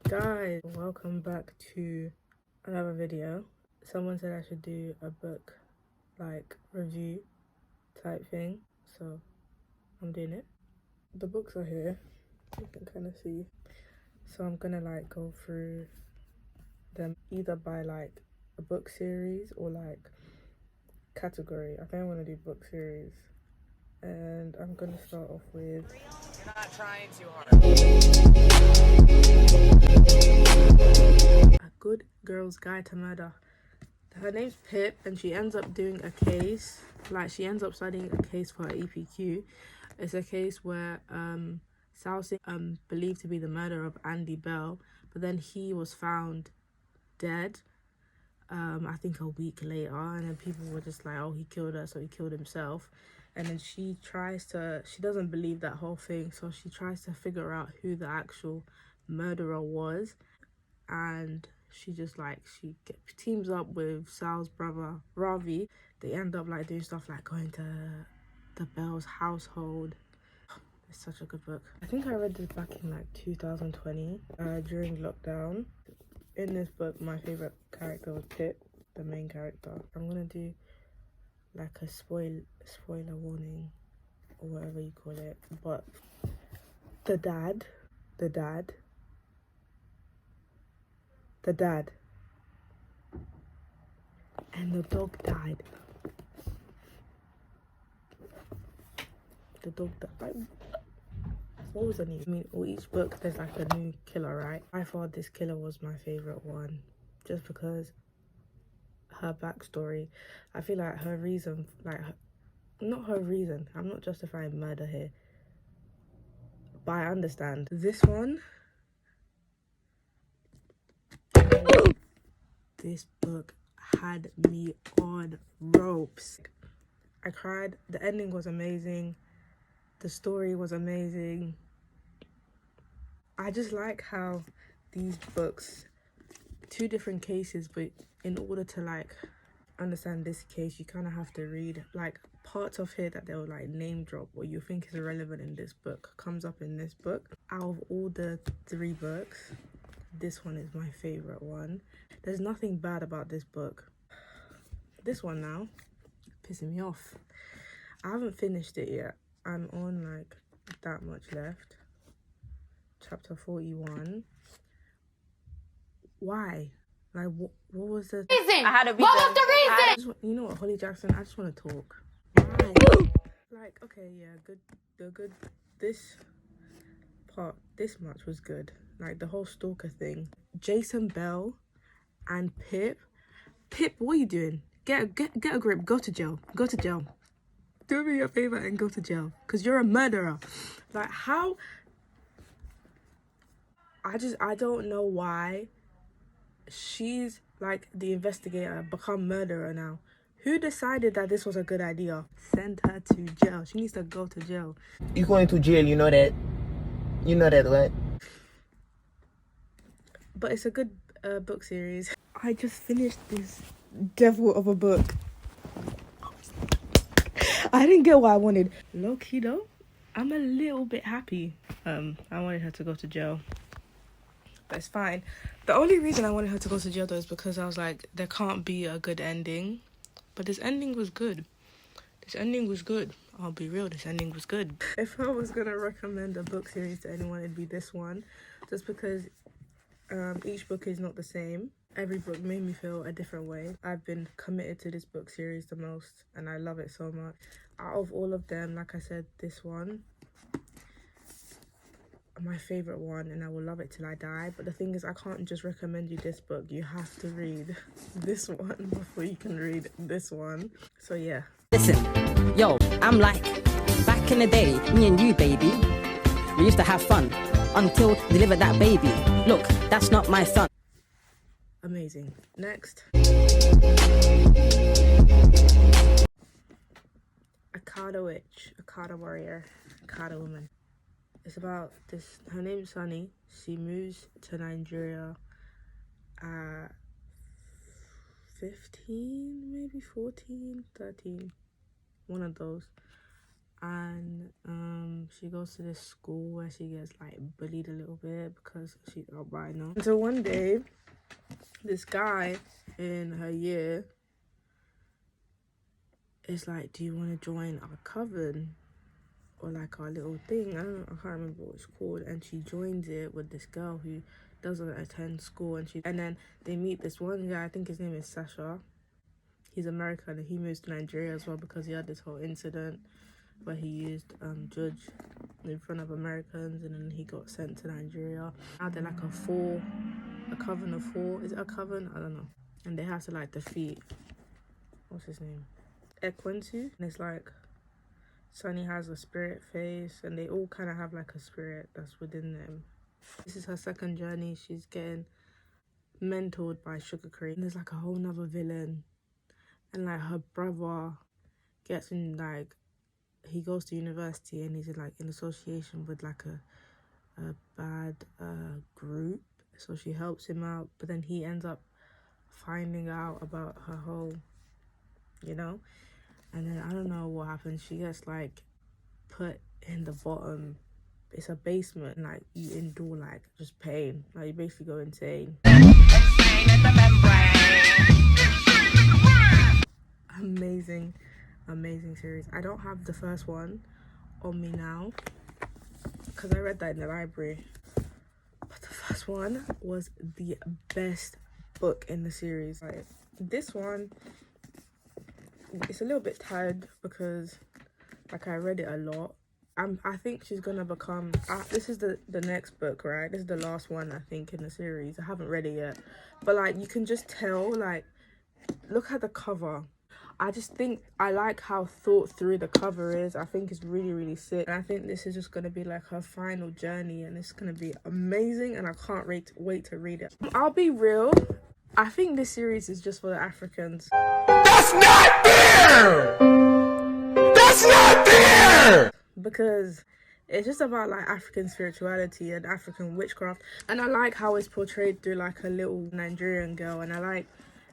Guys, welcome back to another video. Someone said I should do a book like review type thing, so I'm doing it. The books are here, you can kind of see, so I'm gonna like go through them either by like a book series or like category. I think I want to do book series, and I'm gonna start off with You're not trying too hard. A Good Girl's Guide to Murder. Her name's Pip, and she ends up doing a case, like she ends up studying a case for her EPQ. It's a case where Salsing believed to be the murderer of Andy Bell, but then he was found dead I think a week later, and then people were just like, oh, he killed her, so he killed himself. And then she doesn't believe that whole thing, so she tries to figure out who the actual murderer was, and she just like teams up with Sal's brother Ravi. They end up like doing stuff like going to the Bell's household. It's such a good book. I think I read this back in like 2020 during lockdown. In this book, my favorite character was Pip, the main character. I'm gonna do like a spoiler warning or whatever you call it, but the dad and the dog died. The dog died. What was the name? I mean, each book there's like a new killer, right? I thought this killer was my favorite one, just because her backstory. I feel like her reason, not her reason. I'm not justifying murder here, but I understand. This one, this book had me on ropes. I cried. The ending was amazing. The story was amazing. I just like how these books, two different cases, but in order to like understand this case, you kind of have to read like parts of it that they'll like name drop or you think is irrelevant in this book comes up in this book. Out of all the 3 books, this one is my favorite one. There's nothing bad about this book. This one now, pissing me off. I haven't finished it yet. I'm on like that much left. Chapter 41. Why? Like, what was the reason? I had a reason. What was the reason? you know what, Holly Jackson, I just want to talk. Why? Like, okay, yeah, good. This part, this much was good. Like, the whole stalker thing. Jason Bell and Pip. Pip, what are you doing? Get a grip. Go to jail. Go to jail. Do me a favor and go to jail. Because you're a murderer. Like, how? I don't know why she's like the investigator, become murderer now. Who decided that this was a good idea? Send her to jail. She needs to go to jail. You're going to jail, you know that. You know that, right? But it's a good book series. I just finished this devil of a book. I didn't get what I wanted. Low key though, I'm a little bit happy. I wanted her to go to jail, but it's fine. The only reason I wanted her to go to jail though is because I was like, there can't be a good ending. But this ending was good. I'll be real, this ending was good. If I was gonna recommend a book series to anyone, it'd be this one. Just because each book is not the same. Every book made me feel a different way. I've been committed to this book series the most, and I love it so much. Out of all of them, like I said, this one, my favorite one, and I will love it till I die. But the thing is, I can't just recommend you this book. You have to read this one before you can read this one. So yeah. Listen, yo, I'm like, back in the day, me and you, baby, we used to have fun until deliver that baby. Look, that's not my son. Amazing. Next. Akata witch, Akata warrior, Akata woman. It's about this, her name's Sunny. She moves to Nigeria at 15, maybe 14, 13, one of those. And She goes to this school where she gets like bullied a little bit because she's albino. And so one day, this guy in her year is like, do you want to join our coven? Or like our little thing. I can't remember what it's called. And she joins it with this girl who doesn't attend school. And then they meet this one guy, I think his name is Sasha. He's American and he moves to Nigeria as well because he had this whole incident where he used judge in front of Americans and then he got sent to Nigeria. Now they're like a coven of 4. Is it a coven? I don't know. And they have to like defeat, what's his name? Ekwensu. And it's like, Sunny has a spirit face and they all kind of have like a spirit that's within them. This is her second journey. She's getting mentored by Sugar Cream. There's like a whole nother villain. And like her brother gets in like, he goes to university and he's in association with like a bad group. So she helps him out. But then he ends up finding out about her whole, you know. And then I don't know what happens. She gets like put in the bottom. It's a basement. And, like you endure like just pain. Like you basically go insane. Amazing, amazing series. I don't have the first one on me now because I read that in the library. But the first one was the best book in the series. Like this one, it's a little bit tired because like I read it a lot. I think she's gonna become this is the next book, right? This is the last one I think in the series. I haven't read it yet, but like you can just tell, like look at the cover. I just think I like how thought through the cover is. I think it's really, really sick. And I think this is just gonna be like her final journey and it's gonna be amazing and I can't wait to read it. I'll be real, I think this series is just for the Africans. That's not fair! That's not fair! Because it's just about like African spirituality and African witchcraft. And I like how it's portrayed through like a little Nigerian girl. And I like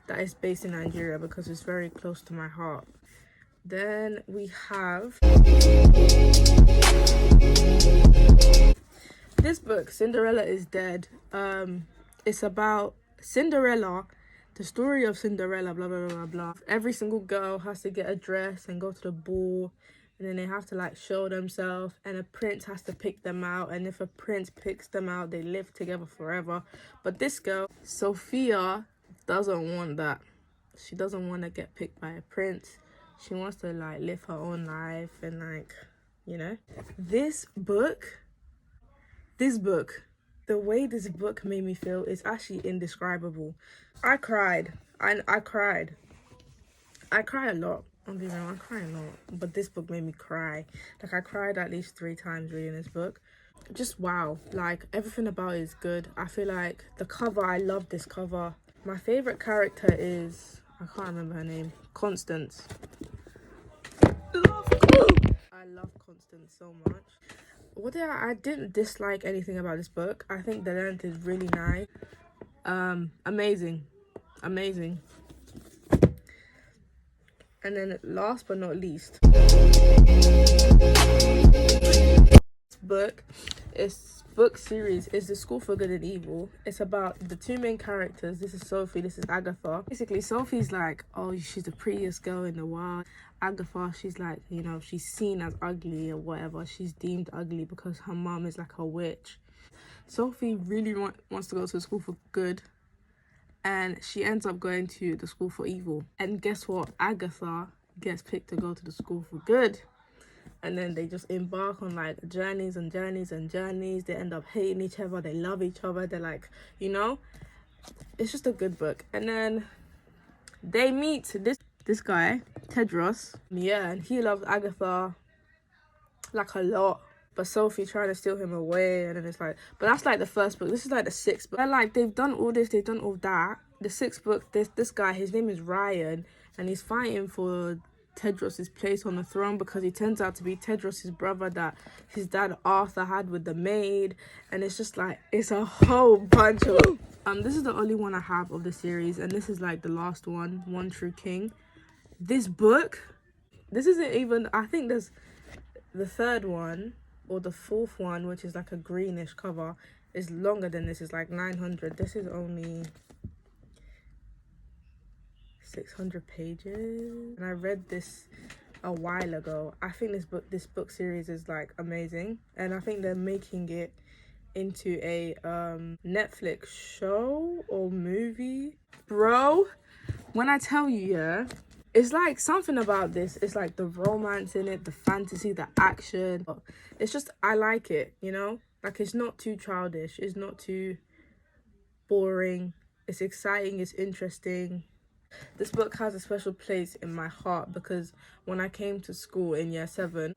that it's based in Nigeria because it's very close to my heart. Then we have this book, Cinderella is Dead. It's about Cinderella, the story of Cinderella, blah, blah, blah, blah. Every single girl has to get a dress and go to the ball. And then they have to like show themselves and a prince has to pick them out. And if a prince picks them out, they live together forever. But this girl, Sophia, doesn't want that. She doesn't want to get picked by a prince. She wants to like live her own life and like, you know. This book, the way this book made me feel is actually indescribable. I cried. I cried a lot. I'm being real, I cry a lot. But this book made me cry. Like I cried at least 3 times reading this book. Just wow. Like everything about it is good. I feel like the cover, I love this cover. My favorite character is, I can't remember her name, Constance. I love Constance so much. I didn't dislike anything about this book. I think the length is really nice. Amazing. And then last but not least, this book series is The School for Good and Evil. It's about the 2 main characters. This is Sophie, this is Agatha. Basically, Sophie's like, oh, she's the prettiest girl in the world. Agatha, she's like, you know, she's seen as ugly or whatever. She's deemed ugly because her mom is like a witch. Sophie really wants to go to the School for Good. And she ends up going to the School for Evil. And guess what? Agatha gets picked to go to the School for Good. And then they just embark on like journeys and journeys and journeys. They end up hating each other. They love each other. They're like, you know, it's just a good book. And then they meet this guy, Tedros. Yeah, and he loves Agatha like a lot. But Sophie trying to steal him away, and then it's like, but that's like the first book. This is like the 6th book. And like they've done all this, they've done all that. The 6th book, this guy, his name is Ryan, and he's fighting for Tedros' place on the throne because he turns out to be Tedros' brother that his dad Arthur had with the maid. And it's just like, it's a whole bunch of this is the only one I have of the series, and this is like the last one, One True King. This book, this isn't even, I think there's the 3rd one. or the fourth one, which is like a greenish cover, is longer than this. It's like 900. This is only 600 pages, and I read this a while ago. I think this book series is like amazing, and I think they're making it into a Netflix show or movie. Bro, when I tell you, yeah, it's like something about this. It's like the romance in it, the fantasy, the action. It's just, I like it, you know? Like, it's not too childish. It's not too boring. It's exciting. It's interesting. This book has a special place in my heart because when I came to school in year 7,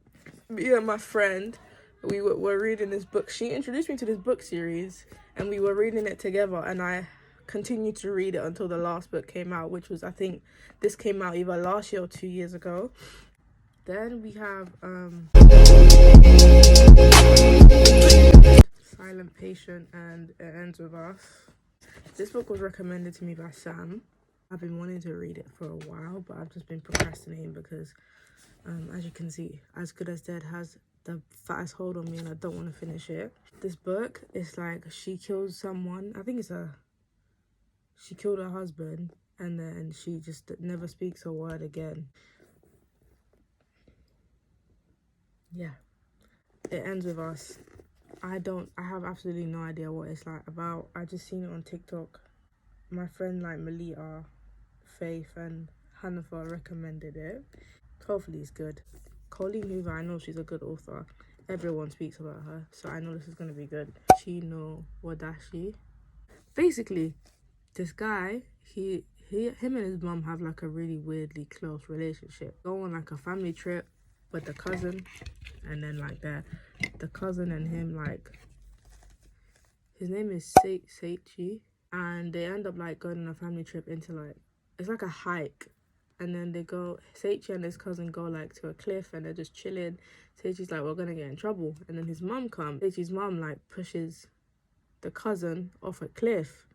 me and my friend, we were reading this book. She introduced me to this book series and we were reading it together, and I continued to read it until the last book came out, which was, I think this came out either last year or 2 years ago. Then we have Silent Patient, and It Ends With Us. This book was recommended to me by Sam. I've been wanting to read it for a while, but I've just been procrastinating because, as you can see, As Good As Dead has the fattest hold on me and I don't want to finish it. This book is like, she kills someone. I think she killed her husband and then she just never speaks a word again. Yeah. It Ends With Us. I have absolutely no idea what it's like about. I just seen it on TikTok. My friend like Malita, Faith and Hanifa recommended it. Hopefully it's good. Colleen Hoover, I know she's a good author. Everyone speaks about her, so I know this is going to be good. Chino Wadashi. Basically, this guy, him and his mum have like a really weirdly close relationship. Go on like a family trip with the cousin, and then like the cousin and him, like, his name is Seichi, and they end up like going on a family trip into like, it's like a hike, and then Seichi and his cousin go like to a cliff and they're just chilling. Seichi's like, we're gonna get in trouble, and then his mum comes. Seichi's mum like pushes the cousin off a cliff.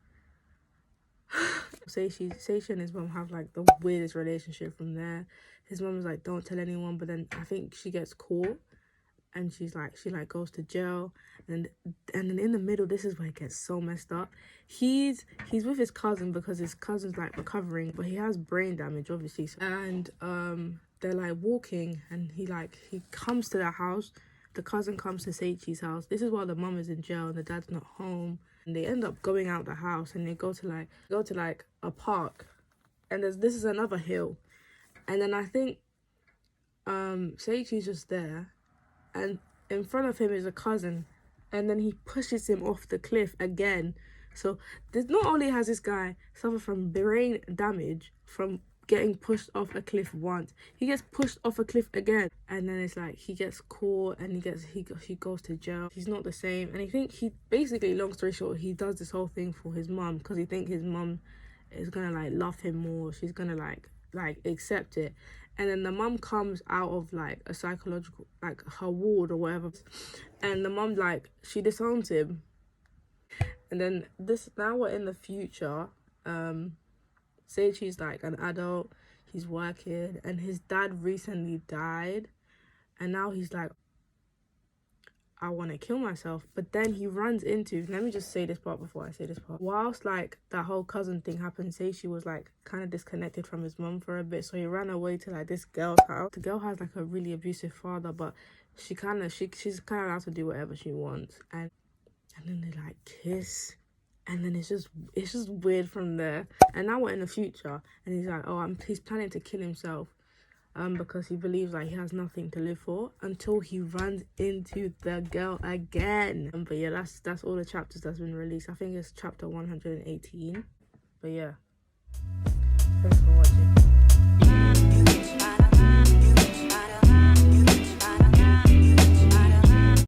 Seichi and his mum have like the weirdest relationship from there. His mum is like, don't tell anyone, but then I think she gets caught and she goes to jail, and then in the middle, this is where it gets so messed up. He's with his cousin because his cousin's like recovering, but he has brain damage obviously, and they're like walking and he comes to their house. The cousin comes to Seichi's house. This is while the mum is in jail and the dad's not home, and they end up going out the house and they go to a park, and this is another hill, and then I think Seichi's just there, and in front of him is a cousin, and then he pushes him off the cliff again. So not only has this guy suffered from brain damage from getting pushed off a cliff once, he gets pushed off a cliff again, and then it's like he gets caught and he goes to jail. He's not the same, and I think he basically, long story short, he does this whole thing for his mum because he thinks his mum is gonna like love him more. She's gonna like accept it. And then the mum comes out of like a psychological, like her ward or whatever, and the mum like, she disowns him. And then now we're in the future. Seichi's like an adult, he's working, and his dad recently died, and now he's like, I want to kill myself. But then he runs into, let me just say this part before I say this part. Whilst like that whole cousin thing happened, Seichi was like kind of disconnected from his mum for a bit, so he ran away to like this girl's house. The girl has like a really abusive father, but she's kind of allowed to do whatever she wants, and then they like kiss, and then it's just weird from there. And now we're in the future, and he's like, he's planning to kill himself because he believes like he has nothing to live for, until he runs into the girl again. But yeah, that's all the chapters that's been released. I think it's chapter 118. But yeah, thanks for watching.